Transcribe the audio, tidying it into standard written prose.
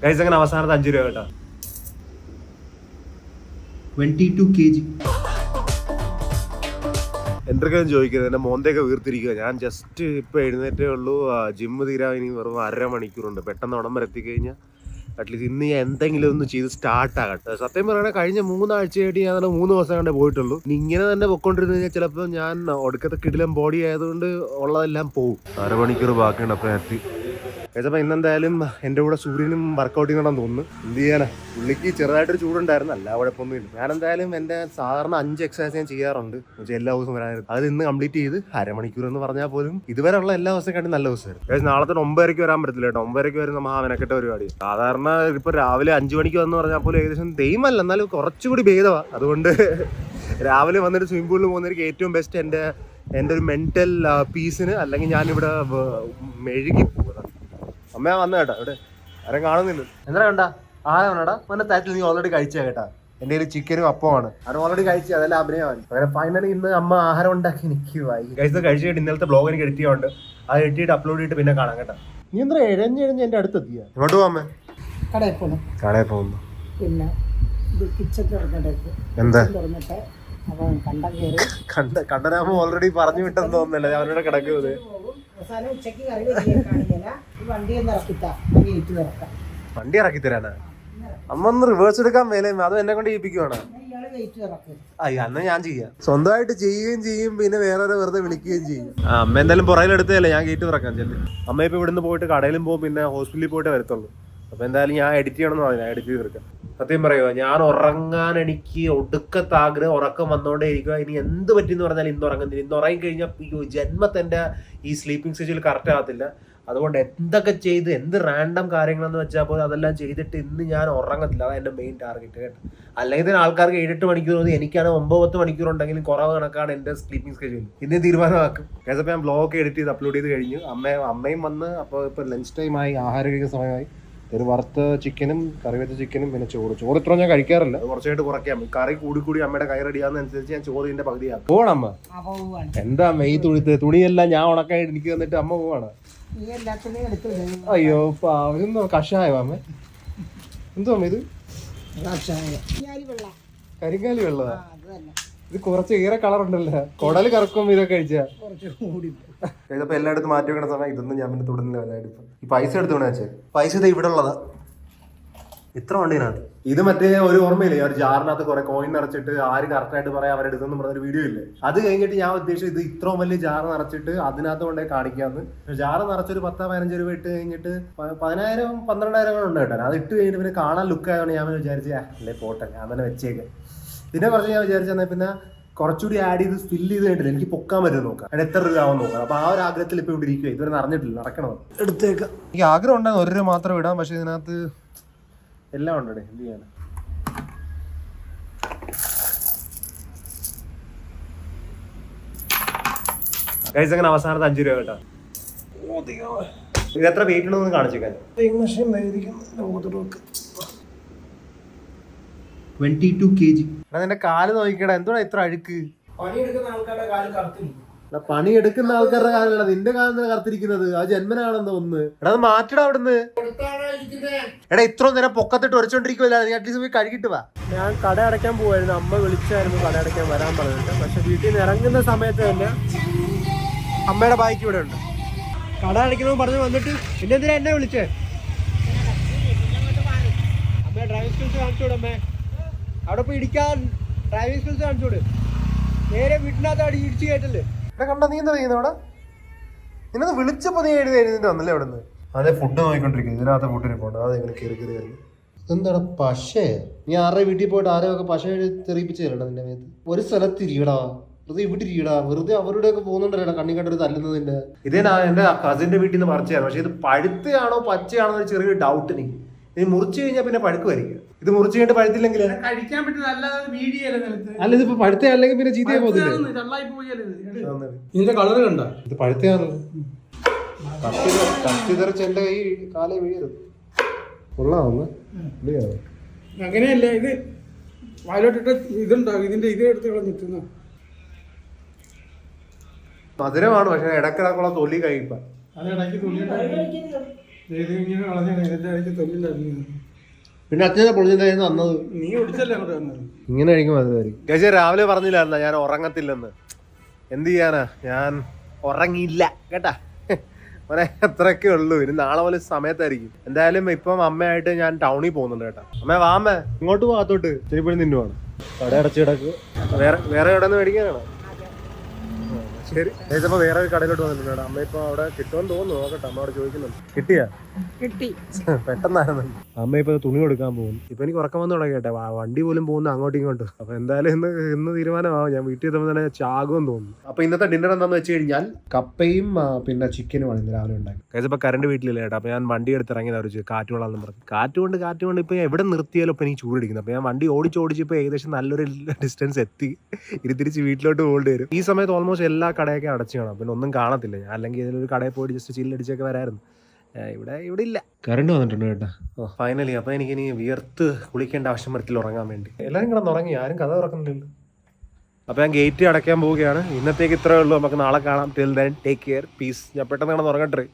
Guys അങ്ങനെ അവസാനത്തെ 5 രൂപ കേട്ടോ. 22 kg. എന്തൊക്കെയാണ് ചോദിക്കുന്നത്, എൻ്റെ മോന്തയൊക്കെ വീർത്തിരിക്കുക. ഞാൻ ജസ്റ്റ് ഇപ്പോൾ എഴുന്നേറ്റേ ഉള്ളൂ. ജിമ്മ് തീരാൻ ഇനി വെറും 1/2 മണിക്കൂറുണ്ട്. പെട്ടെന്ന് ഉടൻ വരെ എത്തിക്കഴിഞ്ഞാൽ അറ്റ്ലീസ്റ്റ് ഇന്ന് ഞാൻ എന്തെങ്കിലും ഒന്ന് ചെയ്ത് സ്റ്റാർട്ടാകട്ടെ. സത്യം പറയുകയാണെങ്കിൽ കഴിഞ്ഞ 3 ആഴ്ചയായിട്ട് ഞാൻ 3 ദിവസം കണ്ടേ പോയിട്ടുള്ളൂ. ഇനി ഇങ്ങനെ തന്നെ പൊയ്ക്കൊണ്ടിരുന്നു കഴിഞ്ഞാൽ ചിലപ്പോൾ ഞാൻ ഒടുക്കത്തെ കിടിലം ബോഡി ആയതുകൊണ്ട് ഉള്ളതെല്ലാം പോകും. 1/2 മണിക്കൂർ ബാക്കിയുണ്ട് അപ്പോൾ എത്തി. ഏച്ചപ്പോൾ ഇന്നെന്തായാലും എൻ്റെ കൂടെ സൂര്യനും വർക്കൗട്ട് ചെയ്യണമെന്ന് തോന്നുന്നു. എന്ത് ചെയ്യാനാ, പുള്ളിക്ക് ചെറുതായിട്ടൊരു ചൂടുണ്ടായിരുന്നു, അല്ല കുഴപ്പമൊന്നുമില്ല. ഞാൻ എന്തായാലും എൻ്റെ സാധാരണ 5 എക്സസൈസ് ഞാൻ ചെയ്യാറുണ്ട് എല്ലാ ദിവസവും വരാനായിരുന്നു. അത് ഇന്ന് കംപ്ലീറ്റ് ചെയ്ത് 1/2 മണിക്കൂർ എന്ന് പറഞ്ഞാൽ പോലും ഇതുവരെ ഉള്ള എല്ലാ ദിവസവും കണ്ടി നല്ല ദിവസമായിരുന്നു. നാളത്തെ 9:30 വരാൻ പറ്റത്തില്ല കേട്ടോ. 9:30 വരുന്ന മഹാവനക്കെട്ട പരിപാടി. സാധാരണ ഇപ്പോൾ രാവിലെ 5 മണിക്ക് വന്ന് പറഞ്ഞാൽ പോലും ഏകദേശം ദൈവമല്ല, എന്നാലും കുറച്ചുകൂടി ഭേദമാണ്. അതുകൊണ്ട് രാവിലെ വന്നിട്ട് സ്വിമ്മിംഗ് പൂളിൽ പോകുന്നവർക്ക് ഏറ്റവും ബെസ്റ്റ് എൻ്റെ ഒരു മെൻ്റൽ പീസിന്, അല്ലെങ്കിൽ ഞാനിവിടെ മെഴുകി പോകുന്നത്. അമ്മ വന്ന കേട്ടോ, ഇവിടെ ആരും കാണുന്നില്ല. എന്താ കണ്ടാ ആരാടാ മോനെ താറ്റിൽ നീ ഓൾറെഡി കഴിച്ചാ കേട്ടാ. എൻ്റെ കയ്യിൽ ചിക്കനും അപ്പമാണ്, അത് ഓൾറെഡി കഴിച്ചു, അതെല്ലാം അഭിനയമാണ്. അങ്ങനെ ഫൈനലി ഇന്ന് അമ്മ ആഹാരം ഉണ്ടാക്കി നിൽക്കുവായി. കഴിച്ചത് കഴിച്ചിട്ട് ഇന്നലത്തെ ബ്ലോഗ് എനിക്ക് എഡിറ്റ് ചെയ്യാറുണ്ട്, അത് എഡിറ്റ് ചെയ്ത് അപ്ലോഡ് ചെയ്തിട്ട് പിന്നെ കാണാം കേട്ടോ. നീ എന്താ എഴഞ്ഞെഴഞ്ഞ് എൻ്റെ അടുത്തെത്തിയ എങ്ങോട്ട് പോവാ? കടയിൽ പോകുന്നു. പിന്നെ എന്താ കണ്ടനാമ ഓൾറെഡി പറഞ്ഞു വിട്ടെന്ന് തോന്നുന്നില്ല, ഞാൻ അവരുടെ കിടക്കുന്നത്. വണ്ടി ഇറക്കി തരാനാ അമ്മ? ഒന്ന് റിവേഴ്സ് എടുക്കാൻ മേലെ, അതും എന്നെ കൊണ്ട് ചെയ്യിപ്പിക്കുവാണ്. അയ്യോ അന്ന് ഞാൻ ചെയ്യാം, സ്വന്തമായിട്ട് ചെയ്യുകയും ചെയ്യും, പിന്നെ വേറെ വെറുതെ വിളിക്കുകയും ചെയ്യും. അമ്മ എന്തായാലും പുറകിലെടുത്തല്ലേ, ഞാൻ ഗേറ്റ് തുറക്കാം ചെല്ലു. അമ്മ ഇപ്പൊ ഇവിടുന്ന് പോയിട്ട് കടയിലും പോകും, പിന്നെ ഹോസ്പിറ്റലിൽ പോയിട്ട് വരത്തുള്ളൂ. അപ്പൊ എന്തായാലും ഞാൻ എഡിറ്റ് ചെയ്യണമെന്ന് പറഞ്ഞു, ഞാൻ എഡിറ്റ് ചെയ്ത് തീർക്കാം. സത്യം പറയുക, ഞാൻ ഉറങ്ങാൻ എനിക്ക് ഒടുക്കത്തെ ആഗ്രഹം, ഉറക്കം വന്നോണ്ടേ ഇരിക്കുക. ഇനി എന്ത് പറ്റിയെന്ന് പറഞ്ഞാൽ ഇന്ന് ഉറങ്ങുന്നില്ല. ഇന്ന് ഉറങ്ങി കഴിഞ്ഞാൽ ജന്മത്തെ ഈ സ്ലീപ്പിംഗ് സ്റ്റേജിൽ കറക്റ്റ് ആകത്തില്ല. അതുകൊണ്ട് എന്തൊക്കെ ചെയ്ത് എന്ത് റാൻഡം കാര്യങ്ങളെന്ന് വെച്ചാൽ പോലും അതെല്ലാം ചെയ്തിട്ട് ഇന്ന് ഞാൻ ഉറങ്ങത്തില്ല. അതാണ് എൻ്റെ മെയിൻ ടാർഗറ്റ് കേട്ടോ. അല്ലെങ്കിൽ തന്നെ ആൾക്കാർക്ക് 7-8 മണിക്കൂർ മതി, എനിക്കാണ് 9-10 മണിക്കൂർ ഉണ്ടെങ്കിലും കുറവ് കണക്കാണ് എൻ്റെ സ്ലീപ്പിംഗ് സ്കെഡ്യൂൾ. ഇന്ന് തീരുമാനമാക്കും. കേസപ്പോൾ ഞാൻ ബ്ലോഗ് എഡിറ്റ് ചെയ്ത് അപ്ലോഡ് ചെയ്ത് കഴിഞ്ഞു. അമ്മയും വന്ന് അപ്പോൾ ഇപ്പോൾ ലഞ്ച് ടൈമായി, ആഹാരം കഴിക്കുന്ന സമയമായി. ഒരു വറുത്ത ചിക്കനും കറി വെച്ച ചിക്കനും പിന്നെ ചോറ് ഇത്ര ഞാൻ കഴിക്കാറില്ല, കുറച്ചായിട്ട് കുറയ്ക്കാം. കറി കൂടി അമ്മയുടെ കൈ റെഡിയാകുന്നതനുസരിച്ച് ഞാൻ ചോറ് ഇതിന്റെ പകുതിയാണ്. പോവാണമ്മ? എന്താ അമ്മ ഈ തുണിയെല്ലാം ഞാൻ ഉണക്കായിട്ട് എനിക്ക് തന്നിട്ട് അമ്മ പോവാണ്? അയ്യോ പാവം, കഷായോ അമ്മ? എന്തോ അമ്മ ഇത്? കരിങ്കാലി വെള്ളതാ? ഇത് കുറച്ച് ഏറെ കളർ ഉണ്ടല്ലോ, കുടല് കറക്കും ഇതൊക്കെ കഴിച്ചാ. ഇതപ്പോ എല്ലായിടത്തും മാറ്റി വെക്കണ സമയം ഇതൊന്നും ഞാൻ പിന്നെ തുടർന്നില്ല. ഈ പൈസ എടുത്തോണ വെച്ചേ, പൈസ ഇത് ഇവിടെ ഉള്ളതാ, ഇത്ര വണ്ടിനകത്ത്. ഇത് മറ്റേ ഒരു ഓർമ്മയില്ലേ, ഒരു ജാറിനകത്ത് കുറെ കോയിൻ നിറച്ചിട്ട് ആര് കറക്റ്റായിട്ട് പറയാം അവരെടുത്തെന്ന് പറഞ്ഞൊരു വീഡിയോ ഇല്ലേ? അത് കഴിഞ്ഞിട്ട് ഞാൻ ഉദ്ദേശിച്ചത് ഇത് ഇത്രയും വലിയ ജാറ് നിറച്ചിട്ട് അതിനകത്ത് കൊണ്ടേ കാണിക്കാന്ന്. ജാറ് നിറച്ചൊരു 10-15 രൂപ ഇട്ട് കഴിഞ്ഞിട്ട് 10,000-12,000 ഉണ്ട് കേട്ടോ. അത് ഇട്ട് കഴിഞ്ഞിട്ട് പിന്നെ കാണാൻ ലുക്ക് ആയതുകൊണ്ട് ഞാൻ വിചാരിച്ചു അല്ലേ പോട്ടെ, ഞാൻ തന്നെ വെച്ചേക്കാം. പിന്നെ കുറച്ച് ഞാൻ വിചാരിച്ചെന്നാൽ പിന്നെ കുറച്ചുകൂടി ആഡ് ചെയ്ത് ഫില്ല് ചെയ്ത് കഴിഞ്ഞിട്ടില്ല, എനിക്ക് പൊക്കാൻ പറ്റും നോക്കാം, അത് എത്ര രൂപ ആവാൻ നോക്കാം. അപ്പൊ ആ ഒരു ആഗ്രഹത്തിൽ ഇപ്പൊ ഇവിടെ ഇരിക്കുക, ഇതുവരെ നടന്നിട്ടില്ല, നടക്കണം, എടുത്തേക്കാം. എനിക്ക് ആഗ്രഹം ഉണ്ടാകും 1 രൂപ മാത്രം ഇടാം, പക്ഷെ ഇതിനകത്ത് എല്ലാം ഉണ്ടേ, എന്ത് ചെയ്യാൻ. ഗൈസ് അങ്ങനെ അവസാനത്തെ 5 രൂപ കേട്ടോ. ഇത് എത്ര വെയിറ്റ് ഉണ്ടെന്ന് കാണിച്ചേക്കാൻ. 22 kg. നിന്റെ കാല് നോക്കിക്കടാ, എന്തുവാ ഇത്ര അഴുക്ക്? പണിയെടുക്കുന്ന ആൾക്കാരുടെ കാലല്ല, നിന്റെ കാലം കറുത്തിരിക്കുന്നത്. ആ ജന്മനാണെന്ന് തോന്നുന്നു. എടാ അത് മാറ്റടാ അവിടുന്ന്. എടാ ഇത്ര നേരം പൊക്കത്തിട്ട് ഉരച്ചോണ്ടിരിക്കുവല്ല, നീ അറ്റ്ലീസ്റ്റ് പോയി കഴുകിട്ട് വാ. ഞാൻ കട അടയ്ക്കാൻ പോവായിരുന്നു, അമ്മ വിളിച്ചായിരുന്നു കട അടയ്ക്കാൻ വരാൻ പറഞ്ഞിട്ട്. പക്ഷെ വീട്ടിൽ നിന്ന് ഇറങ്ങുന്ന സമയത്ത് തന്നെ അമ്മയുടെ ബൈക്ക് ഇവിടെ ഉണ്ട്. കട അടയ്ക്കണമെന്ന് പറഞ്ഞു വന്നിട്ട് പിന്നെ എന്തിനാ എന്നെ വിളിച്ചേ? അമ്മ ഡ്രൈവിംഗ് സ്കിൽസ് കാണിച്ചോടമ്മേ, അവിടെ പോയി ഇടിക്കാൻ ഡ്രൈവിംഗ് സ്കിൽസ് കാണിച്ചോട്. നേരെ വീട്ടിനകത്ത് അടി ഇടിച്ച് കേട്ടല്ലേ. ഇവിടെ കണ്ട നീ എന്താ ചെയ്യുന്നത്? അവിടെ നിന്നത് വിളിച്ചപ്പോ നീ എഴുതിന്റെ വന്നല്ലേ അവിടെ നിന്ന്? അതെ ഫുഡ് നോക്കിക്കൊണ്ടിരിക്കുന്നത്, ഇതിനകത്ത് ഫുഡിന് പോകണ്ട. അതെങ്ങനെ കയറി വരുന്നു. എന്താണ് പശേ? നീ ആരുടെ വീട്ടിൽ പോയിട്ട് ആരെയൊക്കെ പശ തെറിയിപ്പിച്ച് തരണ്ട നിന്റെ മേത്ത്. ഒരു സ്ഥലത്ത് ഇരിക്കടാ, വെറുതെ ഇവിടെ ഇരിക്കടാ, വെറുതെ അവരുടെയൊക്കെ പോകുന്നുണ്ടല്ലോ കണ്ണി കണ്ടൊരു തല്ലുന്നതിന്റെ. ഇതേ എന്റെ കസിന്റെ വീട്ടിൽ നിന്ന് പറിച്ചാണ്, പക്ഷെ ഇത് പഴുത്തയാണോ പച്ചയാണോ എന്ന് ചെറിയൊരു ഡൗട്ട് എനിക്ക്. ഇനി മുറിച്ചു കഴിഞ്ഞാൽ പിന്നെ പഴുക്കുമായിരിക്കും. ഇത് മുറിച്ചു കഴിഞ്ഞിട്ട് പഴുത്തില്ലെങ്കിൽ കഴിക്കാൻ പറ്റുന്ന അല്ല, ഇതിപ്പോ പഴുത്ത അല്ലെങ്കിൽ പിന്നെ ചീത്തയായി പോകത്തില്ല. ഇതിന്റെ കളർ കണ്ട, ഇത് പഴുത്തയാണല്ലോ. കത്തി തെറിച്ച് എന്റെ കൈ കാലേ വീഴരുത്. കൊള്ളാമെന്ന് അങ്ങനെയല്ല, ഇത് വായിലോട്ടിട്ട് ഇതുണ്ടാകും, ഇതിന്റെ ഇത് എടുത്ത് കളഞ്ഞിട്ടുന്ന മധുരമാണ്, പക്ഷെ ഇടക്കിടക്കുള്ള തൊലി കഴിപ്പ. അത് ഇടയ്ക്ക് തുള്ളി ഇത് ഇങ്ങനെ കളഞ്ഞാണ് ഇതിന്റെ ഇടയ്ക്ക് തൊല്ലിണ്ടായിരുന്നു. പിന്നെ അച്ഛനെ പൊളിഞ്ഞതായിരുന്നു അന്നത്. നീ ഒടിച്ചല്ലേ അങ്ങോട്ട് വന്നത്? ഇങ്ങനെ കഴിക്കും അതുമായിരിക്കും. ചേച്ചി രാവിലെ പറഞ്ഞില്ലായിരുന്ന ഞാൻ ഉറങ്ങത്തില്ലെന്ന്. എന്ത് ചെയ്യാനാ, ഞാൻ ഉറങ്ങിയില്ല കേട്ടാ. മോനെ അത്രയൊക്കെ ഉള്ളൂ. ഇനി നാളെ പോലെ സമയത്തായിരിക്കും. എന്തായാലും ഇപ്പം അമ്മയായിട്ട് ഞാൻ ടൗണിൽ പോകുന്നുണ്ട് കേട്ടാ. അമ്മ വാ, അമ്മ ഇങ്ങോട്ട് പോകാത്തോട്ട് ചെരിപ്പഴി നിന്നുവാണ്. കട അടച്ചു കിടക്ക്. വേറെ കട നിന്ന് മേടിക്കാനാണോ? ശരി ചേച്ചപ്പോ വേറെ ഒരു കടയിലോട്ട് വന്നിട്ടുണ്ട് കേട്ടോ. അമ്മ ഇപ്പൊ അവിടെ കിട്ടുമെന്ന് തോന്നുന്നു. നോക്കട്ടെ, അമ്മ അവിടെ ചോദിക്കുന്നുണ്ട്. കിട്ടിയാ? കിട്ടി. പെട്ടെന്നായിരുന്നു. അമ്മ ഇപ്പൊ തുണി കൊടുക്കാൻ പോകും. ഇപ്പൊ എനിക്ക് ഉറക്കം വന്നു തുടങ്ങി കേട്ടെ. വണ്ടി പോലും പോകുന്നു അങ്ങോട്ടും ഇങ്ങോട്ടും. അപ്പൊ എന്തായാലും ഇന്ന് തീരുമാനമാവും. ഞാൻ വീട്ടിൽ എത്തുമ്പോൾ തന്നെ ചാകുമെന്ന് തോന്നുന്നു. അപ്പൊ ഇന്നത്തെ ഡിന്നർ എന്താന്ന് വെച്ച് കഴിഞ്ഞാൽ കപ്പയും പിന്നെ ചിക്കനുമാണ് ഇന്ന് രാവിലെ ഉണ്ടാക്കി. കഴിച്ചപ്പോ കറണ്ട് വീട്ടിലില്ല കേട്ടോ. അപ്പൊ ഞാൻ വണ്ടി എടുത്ത് ഇറങ്ങിയതാ ഒരു കാറ്റ് കൊള്ളാന്ന് പറഞ്ഞു. കാറ്റ് കൊണ്ട് ഇപ്പൊ എവിടെ നിർത്തിയാലും ഇപ്പൊ എനിക്ക് ചൂടിരിക്കുന്നത്. അപ്പൊ ഞാൻ വണ്ടി ഓടിച്ച് ഇപ്പൊ ഏകദേശം നല്ലൊരു ഡിസ്റ്റൻസ് എത്തി. തിരിച്ച് വീട്ടിലോട്ട് പോകേണ്ടി വരും. ഈ സമയത്ത് ഓൾമോസ്റ്റ് എല്ലാ കടയൊക്കെ അടച്ചു കാണാം. പിന്നെ ഒന്നും കാണത്തില്ല. ഞാൻ അല്ലെങ്കിൽ ഇതിലൊരു കടയിൽ പോയിട്ട് ജസ്റ്റ് ചില്ലടിച്ചൊക്കെ വരായിരുന്നു. ഇവിടെ ഇല്ല. കറണ്ട് വന്നിട്ടുണ്ട് കേട്ടോ. ഫൈനലി അപ്പൊ എനിക്കിനി വിയർത്ത് കുളിക്കേണ്ട ആവശ്യം വരത്തില്ല ഉറങ്ങാൻ വേണ്ടി. എല്ലാവരും കിടന്നുറങ്ങി, ആരും കഥ തുറക്കുന്നില്ലല്ലോ. അപ്പൊ ഞാൻ ഗേറ്റ് അടയ്ക്കാൻ പോവുകയാണ്. ഇന്നത്തേക്ക് ഇത്രയേ ഉള്ളൂ. നമുക്ക് നാളെ കാണാം. Till then take care, peace. ഞാൻ പെട്ടെന്ന് കിടന്ന് ഉറങ്ങട്ടെ.